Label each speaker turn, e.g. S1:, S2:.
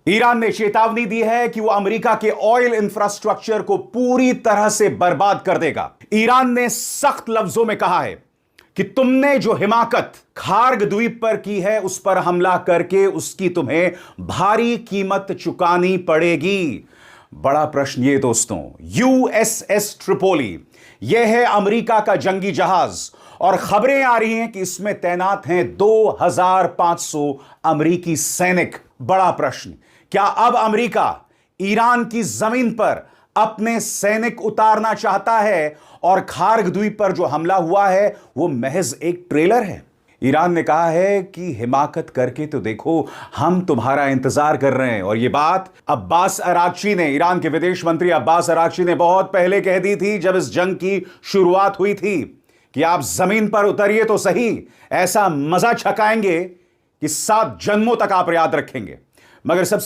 S1: Iran ने चेतावनी दी है कि वो अमेरिका के ऑयल इंफ्रास्ट्रक्चर को पूरी तरह से बर्बाद कर देगा। ईरान ने सख्त लफ्जों में कहा है कि तुमने जो हिमाकत खार्ग द्वीप पर की है उस पर हमला करके उसकी तुम्हें भारी कीमत चुकानी पड़ेगी। बड़ा प्रश्न ये दोस्तों, यूएसएस ट्रिपोली यह है अमेरिका का जंगी जहाज और खबरें आ रही हैं कि इसमें तैनात हैं 2500 अमेरिकी सैनिक। बड़ा प्रश्न, क्या अब अमेरिका ईरान की जमीन पर अपने सैनिक उतारना चाहता है और खार्ग द्वीप पर जो हमला हुआ है वो महज एक ट्रेलर है? ईरान ने कहा है कि हिमाकत करके तो देखो, हम तुम्हारा इंतजार कर रहे हैं। और ये बात अब्बास अरागची ने, ईरान के विदेश मंत्री अब्बास अरागची ने बहुत पहले कह दी थी जब इस जंग की शुरुआत हुई थी कि आप जमीन पर उतरिए तो सही, ऐसा मजा छकाएंगे कि 7 जन्मों तक आप याद रखेंगे। मगर सब